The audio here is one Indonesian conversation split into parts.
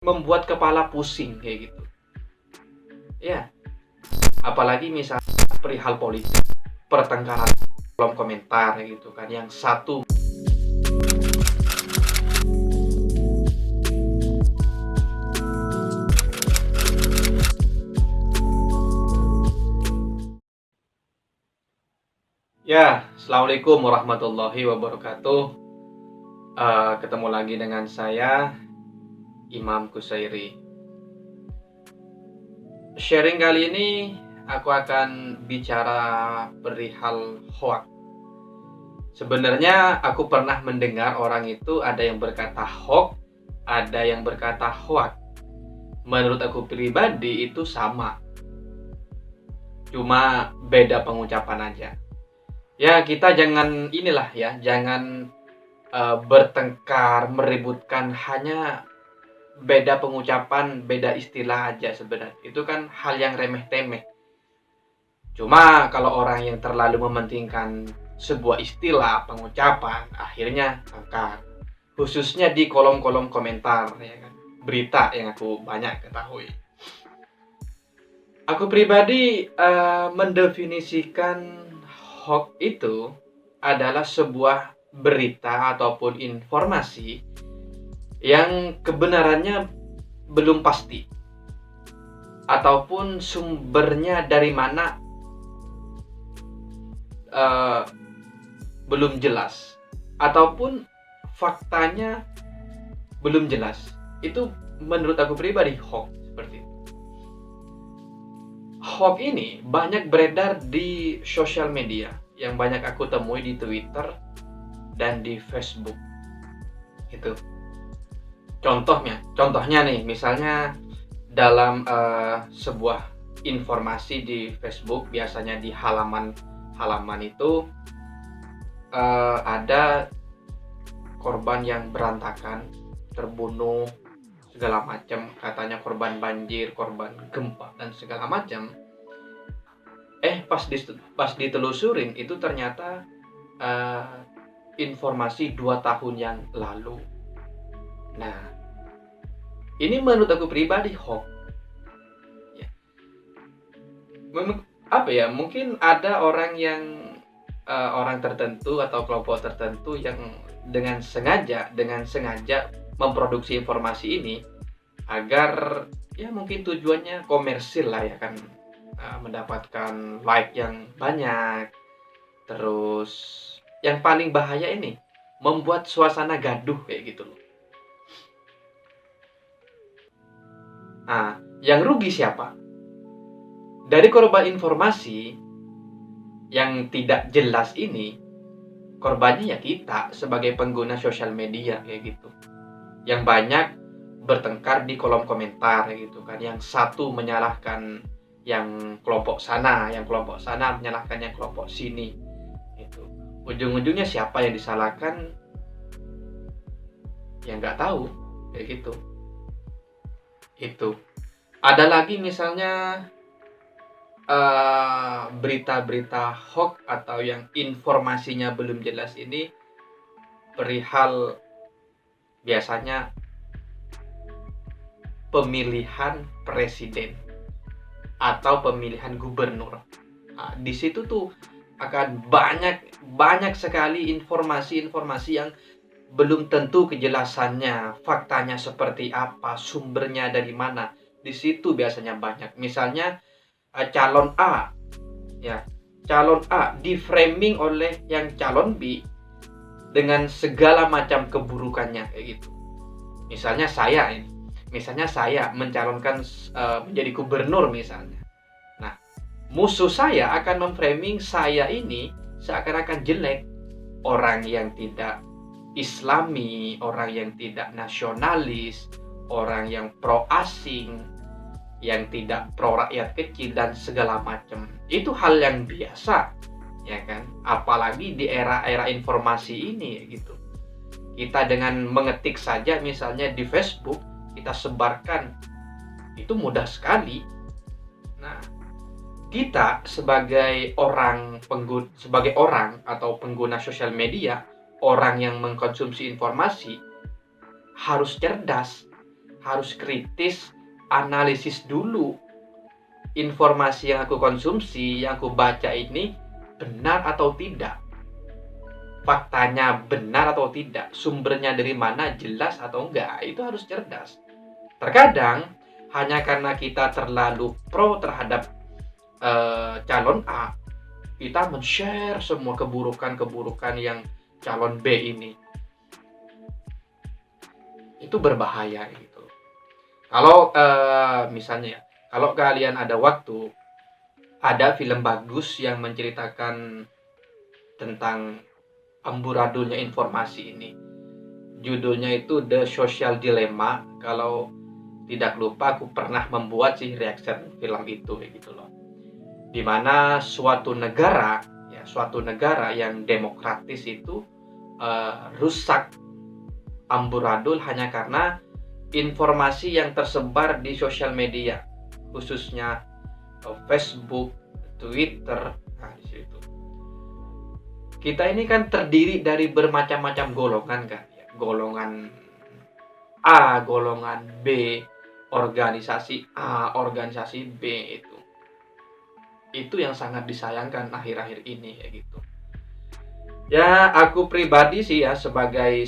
membuat kepala pusing kayak gitu. Ya, apalagi misalnya perihal politik, pertengkaran kolom komentar gitu kan, yang satu ya. Assalamualaikum warahmatullahi wabarakatuh. Ketemu lagi dengan saya, Imam Kusairi. Sharing kali ini aku akan bicara perihal hoax. Sebenarnya aku pernah mendengar orang itu ada yang berkata hoax, ada yang berkata hoax. Menurut aku pribadi itu sama, cuma beda pengucapan aja. Ya, kita jangan jangan bertengkar, meributkan, hanya beda pengucapan, beda istilah aja sebenarnya. Itu kan hal yang remeh-temeh. Cuma kalau orang yang terlalu mementingkan sebuah istilah, pengucapan, akhirnya angkat. Khususnya di kolom-kolom komentar, ya kan. Berita yang aku banyak ketahui. Aku pribadi mendefinisikan hoax itu adalah sebuah berita ataupun informasi yang kebenarannya belum pasti, ataupun sumbernya dari mana belum jelas, ataupun faktanya belum jelas. Itu menurut aku pribadi hoax seperti itu. Hoax ini banyak beredar di sosial media, yang banyak aku temui di Twitter dan di Facebook. Itu contohnya nih, misalnya dalam sebuah informasi di Facebook, biasanya di halaman itu ada korban yang berantakan, terbunuh segala macam, katanya korban banjir, korban gempa dan segala macam. Pas ditelusurin itu ternyata informasi 2 tahun yang lalu. Nah, ini menurut aku pribadi hoax. Ya. Mungkin ada orang orang tertentu atau kelompok tertentu yang dengan sengaja memproduksi informasi ini agar ya mungkin tujuannya komersil lah, ya kan, mendapatkan like yang banyak. Terus yang paling bahaya ini membuat suasana gaduh kayak gitu loh. Nah, yang rugi siapa? Dari korban informasi yang tidak jelas ini, korbannya ya kita sebagai pengguna sosial media kayak gitu. Yang banyak bertengkar di kolom komentar gitu kan. Yang satu menyalahkan yang kelompok sana, yang kelompok sana menyalahkan yang kelompok sini. Itu. Ujung-ujungnya siapa yang disalahkan? Ya nggak tahu kayak gitu. Itu. Ada lagi misalnya berita-berita hoax atau yang informasinya belum jelas ini perihal biasanya pemilihan presiden atau pemilihan gubernur. Nah, di situ tuh akan banyak sekali informasi-informasi yang belum tentu kejelasannya, faktanya seperti apa, sumbernya dari mana. Di situ biasanya banyak. Misalnya calon A, ya, calon A di-framing oleh yang calon B dengan segala macam keburukannya kayak gitu. Misalnya saya mencalonkan menjadi gubernur misalnya. Nah, musuh saya akan memframing saya ini seakan-akan jelek, orang yang tidak Islami, orang yang tidak nasionalis, orang yang pro asing, yang tidak pro rakyat kecil dan segala macam. Itu hal yang biasa, ya kan? Apalagi di era-era informasi ini gitu. Kita dengan mengetik saja misalnya di Facebook, kita sebarkan, itu mudah sekali. Nah, kita sebagai orang atau pengguna sosial media, orang yang mengkonsumsi informasi, harus cerdas, harus kritis, analisis dulu informasi yang aku konsumsi, yang aku baca ini benar atau tidak. Faktanya benar atau tidak, sumbernya dari mana, jelas atau enggak, itu harus cerdas. Terkadang hanya karena kita terlalu pro terhadap calon A, kita men-share semua keburukan-keburukan yang calon B ini. Itu berbahaya gitu. Kalau misalnya, kalau kalian ada waktu, ada film bagus yang menceritakan tentang amburadulnya informasi ini. Judulnya itu The Social Dilemma. Kalau tidak lupa, aku pernah membuat sih reaction film itu gitu loh. Dimana suatu negara yang demokratis itu rusak, amburadul hanya karena informasi yang tersebar di sosial media, khususnya Facebook, Twitter. Nah, di situ kita ini kan terdiri dari bermacam-macam golongan kan, ya. Golongan A, golongan B, organisasi A, organisasi B itu. Itu yang sangat disayangkan akhir-akhir ini ya gitu. Ya, aku pribadi sih ya sebagai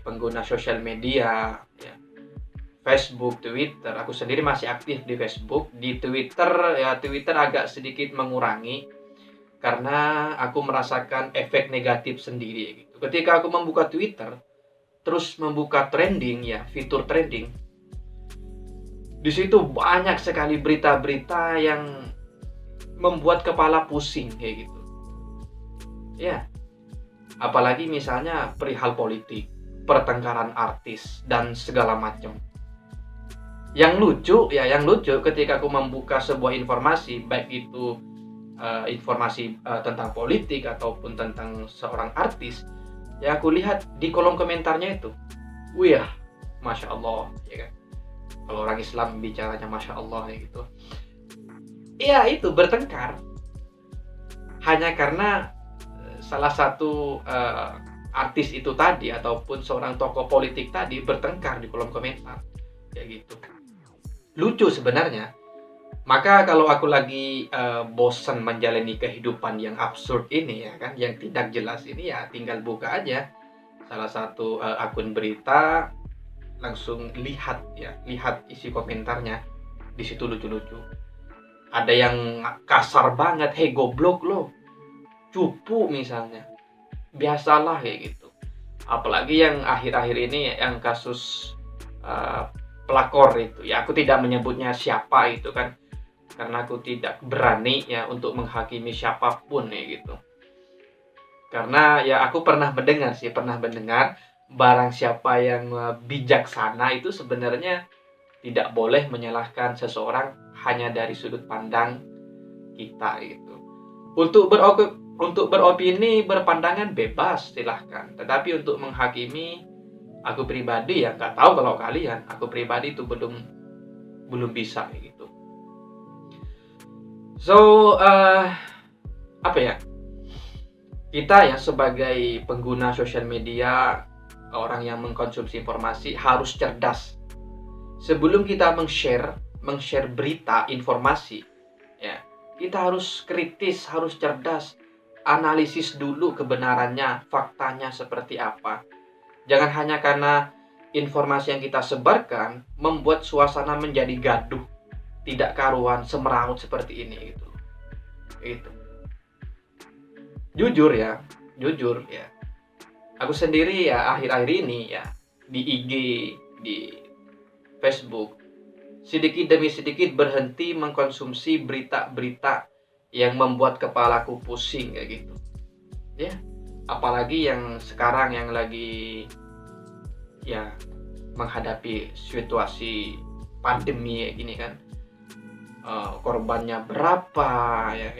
pengguna sosial media ya, Facebook, Twitter, aku sendiri masih aktif di Facebook. Di Twitter ya, Twitter agak sedikit mengurangi karena aku merasakan efek negatif sendiri gitu. Ketika aku membuka Twitter, terus membuka trending ya, fitur trending, di situ banyak sekali berita-berita yang membuat kepala pusing kayak gitu. Ya, apalagi misalnya perihal politik, pertengkaran artis dan segala macam. Yang lucu ketika aku membuka sebuah informasi, baik itu informasi tentang politik ataupun tentang seorang artis, yang aku lihat di kolom komentarnya itu, wih, masya Allah, ya kan? Kalau orang Islam bicaranya masya Allah ya gitu. Iya, itu bertengkar hanya karena salah satu artis itu tadi ataupun seorang tokoh politik tadi bertengkar di kolom komentar, kayak gitu. Lucu sebenarnya. Maka kalau aku lagi bosan menjalani kehidupan yang absurd ini ya kan, yang tidak jelas ini, ya tinggal buka aja salah satu akun berita, langsung lihat isi komentarnya. Di situ lucu-lucu. Ada yang kasar banget, "Hei goblok lo, cupu," misalnya. Biasalah kayak gitu. Apalagi yang akhir-akhir ini yang kasus pelakor itu. Ya aku tidak menyebutnya siapa itu kan, karena aku tidak berani ya untuk menghakimi siapapun ya gitu. Karena ya aku pernah mendengar barang siapa yang bijaksana itu sebenarnya tidak boleh menyalahkan seseorang hanya dari sudut pandang kita gitu. Untuk beropini, berpandangan bebas silahkan. Tetapi untuk menghakimi, aku pribadi ya nggak tahu kalau kalian. Aku pribadi itu belum bisa gitu. So, apa ya? Kita ya sebagai pengguna sosial media, orang yang mengkonsumsi informasi harus cerdas. Sebelum kita meng-share berita, informasi, ya, kita harus kritis, harus cerdas. Analisis dulu kebenarannya, faktanya seperti apa. Jangan hanya karena informasi yang kita sebarkan membuat suasana menjadi gaduh, tidak karuan, semeraut seperti ini gitu. Itu. Jujur ya. Aku sendiri ya akhir-akhir ini ya di IG, di Facebook, sedikit demi sedikit berhenti mengkonsumsi berita-berita yang membuat kepalaku pusing kayak gitu. Ya, apalagi yang sekarang yang lagi ya menghadapi situasi pandemi kayak gini kan. Korbannya berapa ya,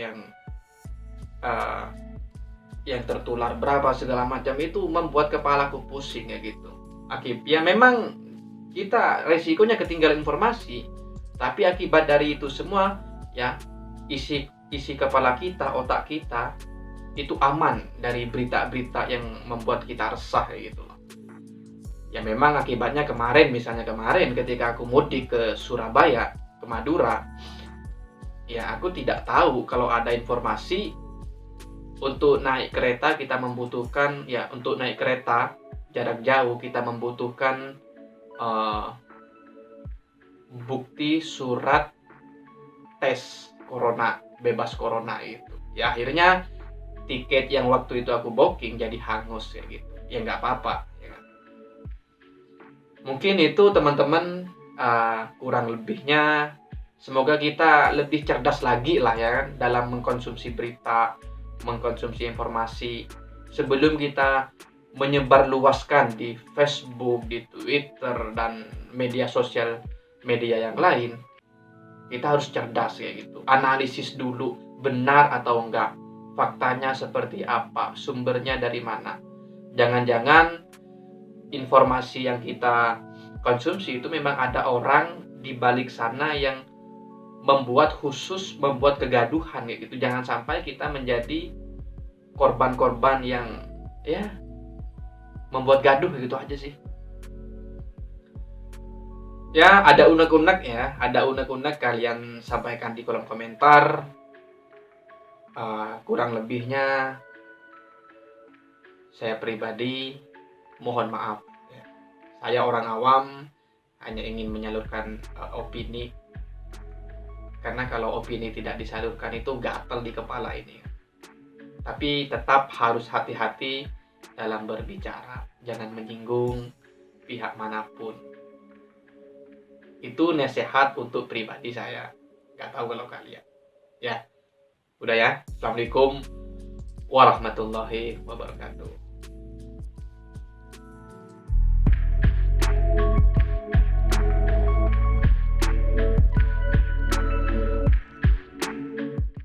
yang tertular berapa, segala macam, itu membuat kepalaku pusing ya gitu. Ya memang kita resikonya ketinggalan informasi, tapi akibat dari itu semua ya isi kepala kita, otak kita itu aman dari berita-berita yang membuat kita resah ya gitu loh. Ya memang akibatnya misalnya kemarin ketika aku mudik ke Surabaya, ke Madura, ya aku tidak tahu kalau ada informasi untuk naik kereta kita membutuhkan, ya untuk naik kereta jarak jauh kita membutuhkan eh, bukti surat tes corona, bebas corona itu. Ya akhirnya tiket yang waktu itu aku booking jadi hangus ya gitu. Ya nggak apa-apa. Ya kan? Mungkin itu teman-teman, kurang lebihnya. Semoga kita lebih cerdas lagi lah ya kan, dalam mengkonsumsi berita, mengkonsumsi informasi sebelum kita menyebarluaskan di Facebook, di Twitter dan media sosial media yang lain. Kita harus cerdas kayak gitu. Analisis dulu benar atau enggak. Faktanya seperti apa, sumbernya dari mana. Jangan-jangan informasi yang kita konsumsi itu memang ada orang di balik sana yang membuat kegaduhan kayak gitu. Jangan sampai kita menjadi korban-korban yang ya membuat gaduh gitu aja sih. Ya ada unek-unek ya, ada unek-unek kalian sampaikan di kolom komentar. Kurang lebihnya saya pribadi mohon maaf ya. Saya orang awam hanya ingin menyalurkan opini, karena kalau opini tidak disalurkan itu gatal di kepala ini. Tapi tetap harus hati-hati dalam berbicara, jangan menyinggung pihak manapun. Itu nasihat untuk pribadi saya. Gak tahu kalau kalian. Ya, udah ya. Assalamualaikum warahmatullahi wabarakatuh.